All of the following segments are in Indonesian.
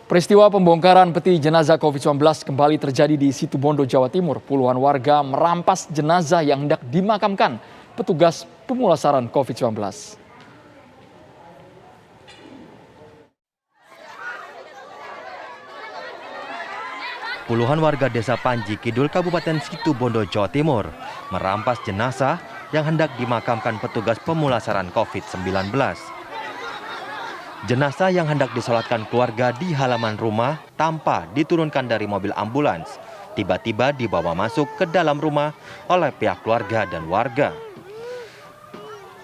Peristiwa pembongkaran peti jenazah COVID-19 kembali terjadi di Situbondo, Jawa Timur. Puluhan warga merampas jenazah yang hendak dimakamkan petugas pemulasaran COVID-19. Puluhan warga desa Panji Kidul, Kabupaten Situbondo, Jawa Timur, merampas jenazah yang hendak dimakamkan petugas pemulasaran COVID-19. Jenazah yang hendak disolatkan keluarga di halaman rumah tanpa diturunkan dari mobil ambulans, tiba-tiba dibawa masuk ke dalam rumah oleh pihak keluarga dan warga.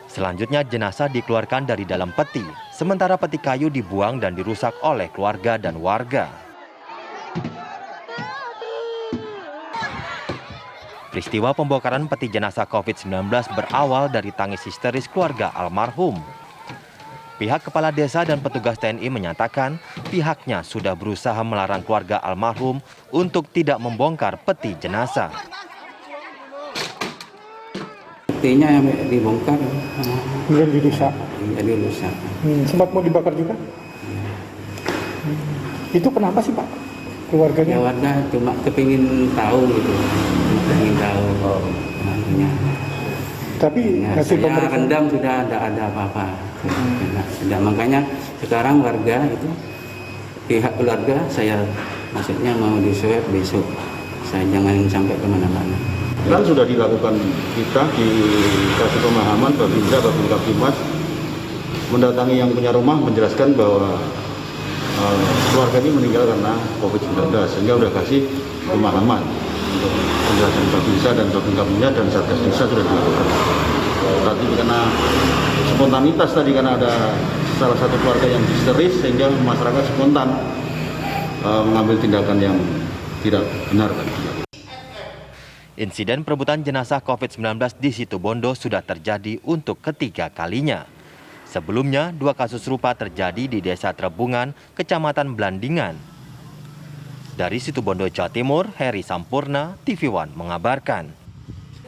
Selanjutnya jenazah dikeluarkan dari dalam peti, sementara peti kayu dibuang dan dirusak oleh keluarga dan warga. Peristiwa pembongkaran peti jenazah COVID-19 berawal dari tangis histeris keluarga almarhum. Pihak kepala desa dan petugas TNI menyatakan pihaknya sudah berusaha melarang keluarga almarhum untuk tidak membongkar peti jenazah. Petinya yang dibongkar, kemudian dirusak. Jadi rusak. Sempat mau dibakar juga. Itu kenapa sih Pak? Keluarganya? Ya warga cuma kepingin tahu gitu, kepingin tahu. Tapi hasil saya pemeriksaan rendam sudah ada apa-apa. Sudah makanya sekarang warga itu pihak keluarga saya maksudnya mau diswab besok. Saya jangan sampai kemana-mana. Kan sudah dilakukan kita dikasih pemahaman Babinsa, Babinsa Bimas mendatangi yang punya rumah menjelaskan bahwa keluarga ini meninggal karena COVID-19 sehingga sudah kasih pemahaman untuk penjelasan Babinsa dan Babinsa punya dan Satgas Desa sudah dilakukan. Tapi karena spontanitas tadi karena ada salah satu keluarga yang histeris sehingga masyarakat spontan mengambil tindakan yang tidak benar tadi. Insiden perebutan jenazah COVID-19 di Situbondo sudah terjadi untuk ketiga kalinya. Sebelumnya, 2 kasus serupa terjadi di Desa Trebungan, Kecamatan Blandingan. Dari Situbondo, Jawa Timur, Heri Sampurna, TV One mengabarkan.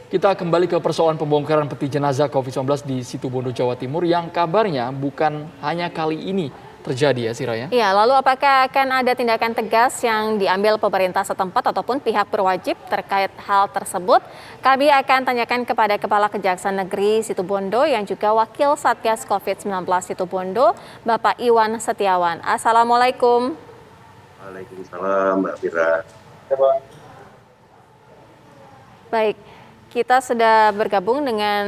Kita kembali ke persoalan pembongkaran peti jenazah COVID-19 di Situbondo, Jawa Timur yang kabarnya bukan hanya kali ini terjadi ya Siraya? Iya, lalu apakah akan ada tindakan tegas yang diambil pemerintah setempat ataupun pihak berwajib terkait hal tersebut? Kami akan tanyakan kepada Kepala Kejaksaan Negeri Situbondo yang juga Wakil Satgas COVID-19 Situbondo, Bapak Iwan Setiawan. Assalamualaikum. Waalaikumsalam, Mbak Fira. Baik, kita sudah bergabung dengan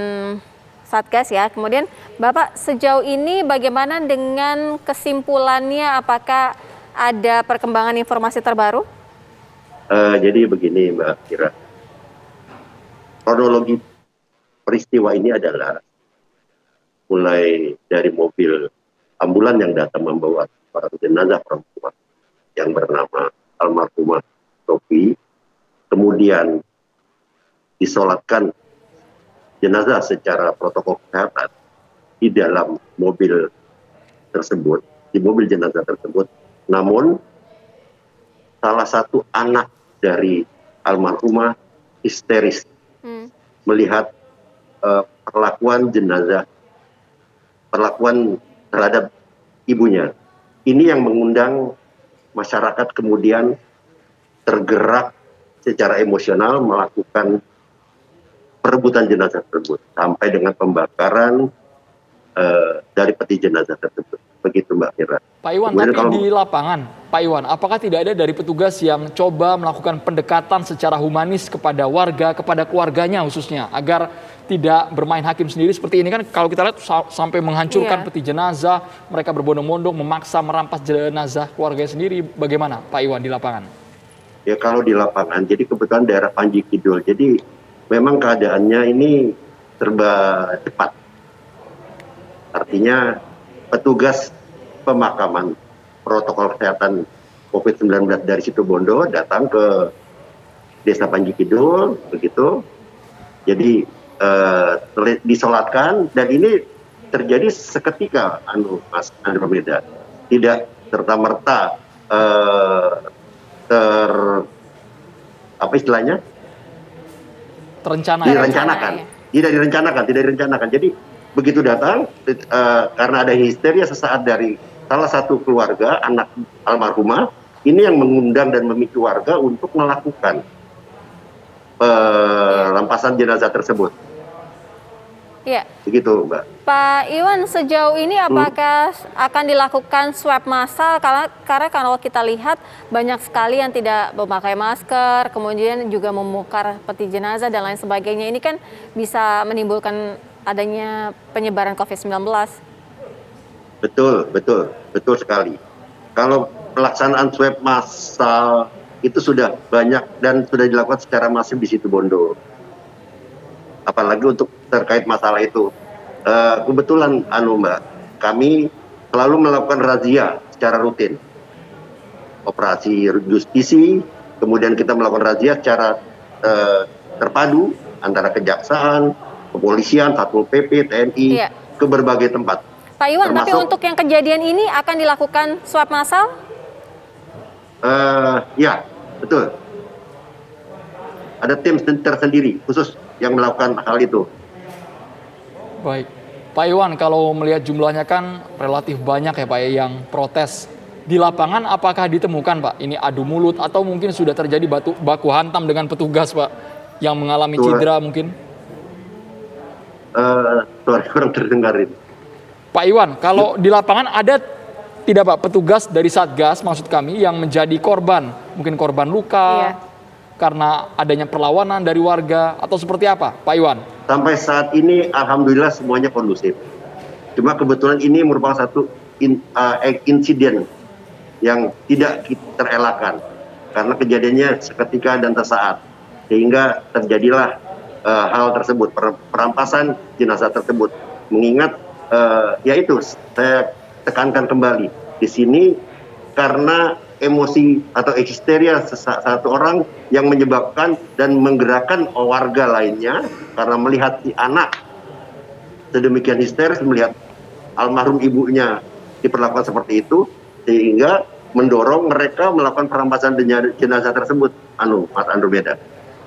Satgas ya. Kemudian Bapak sejauh ini bagaimana dengan kesimpulannya? Apakah ada perkembangan informasi terbaru? Jadi begini Mbak Fira. Kronologi peristiwa ini adalah mulai dari mobil ambulan yang datang membawa seorang jenazah perempuan yang bernama almarhumah Sofi, kemudian disolatkan jenazah secara protokol kesehatan di dalam mobil tersebut, di mobil jenazah tersebut. Namun salah satu anak dari almarhumah histeris melihat perlakuan jenazah, perlakuan terhadap ibunya. Ini yang mengundang masyarakat kemudian tergerak secara emosional melakukan perebutan jenazah tersebut sampai dengan pembakaran dari peti jenazah tersebut. Begitu Mbak Fira. Pak Iwan, tapi di lapangan, Pak Iwan, apakah tidak ada dari petugas yang coba melakukan pendekatan secara humanis kepada warga, kepada keluarganya khususnya, agar tidak bermain hakim sendiri seperti ini kan kalau kita lihat sampai menghancurkan peti jenazah, mereka berbondong-bondong memaksa merampas jenazah keluarganya sendiri. Bagaimana Pak Iwan di lapangan? Ya kalau di lapangan, jadi kebetulan daerah Panji Kidul, jadi memang keadaannya ini serba cepat. Artinya petugas pemakaman protokol kesehatan COVID-19 dari Situbondo datang ke Desa Panji Kidul, begitu. Jadi disolatkan dan ini terjadi seketika, Mas Andromeda. Tidak serta-merta apa istilahnya? Direncanakan. Tidak direncanakan. Jadi begitu datang karena ada histeria sesaat dari salah satu keluarga anak almarhumah ini yang mengundang dan memicu warga untuk melakukan perampasan jenazah tersebut. Ya, Begitu, Mbak. Pak Iwan, sejauh ini apakah akan dilakukan swab massal? Karena kalau kita lihat banyak sekali yang tidak memakai masker, kemudian juga membongkar peti jenazah dan lain sebagainya. Ini kan bisa menimbulkan adanya penyebaran COVID-19. Betul sekali. Kalau pelaksanaan swab massal itu sudah banyak dan sudah dilakukan secara masif di Situbondo. Apalagi untuk terkait masalah itu. Kebetulan Mbak, kami selalu melakukan razia secara rutin. Operasi justisi, kemudian kita melakukan razia secara terpadu antara kejaksaan, kepolisian, Satpol PP, TNI, ke berbagai tempat. Pak Iwan, tapi untuk yang kejadian ini akan dilakukan swab massal? Ya, betul. Ada tim tersendiri khusus yang melakukan hal itu. Baik. Pak Iwan, kalau melihat jumlahnya kan relatif banyak ya Pak yang protes. Di lapangan apakah ditemukan Pak ini adu mulut atau mungkin sudah terjadi baku hantam dengan petugas Pak yang mengalami cedera mungkin? Suara kurang terdengar itu. Pak Iwan, kalau di lapangan ada tidak Pak petugas dari Satgas maksud kami yang menjadi korban, mungkin korban luka karena adanya perlawanan dari warga atau seperti apa Pak Iwan? Sampai saat ini alhamdulillah semuanya kondusif. Cuma kebetulan ini merupakan satu insiden yang tidak terelakkan karena kejadiannya seketika dan tersaat sehingga terjadilah hal tersebut, perampasan jenazah tersebut. Mengingat yaitu saya tekankan kembali di sini karena emosi atau histeria satu orang yang menyebabkan dan menggerakkan warga lainnya karena melihat si anak sedemikian histeris melihat almarhum ibunya diperlakukan seperti itu sehingga mendorong mereka melakukan perampasan jenazah tersebut, Mas Andromeda.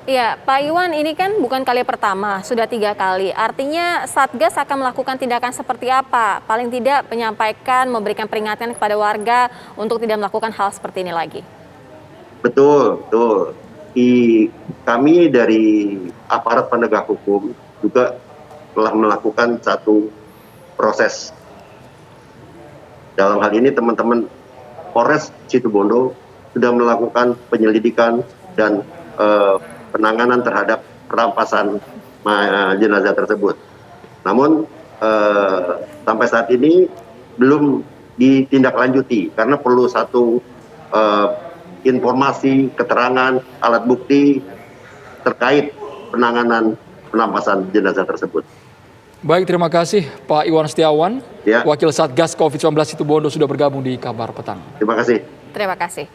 Iya, Pak Iwan, ini kan bukan kali pertama, sudah 3 kali. Artinya Satgas akan melakukan tindakan seperti apa? Paling tidak menyampaikan, memberikan peringatan kepada warga untuk tidak melakukan hal seperti ini lagi. Betul. Kami dari aparat penegak hukum juga telah melakukan satu proses. Dalam hal ini teman-teman Polres Situbondo sudah melakukan penyelidikan dan penanganan terhadap perampasan jenazah tersebut. Namun sampai saat ini belum ditindaklanjuti karena perlu satu informasi, keterangan, alat bukti terkait penanganan perampasan jenazah tersebut. Baik, terima kasih Pak Iwan Setiawan, Wakil Satgas COVID-19 Situbondo sudah bergabung di Kabar Petang. Terima kasih. Terima kasih.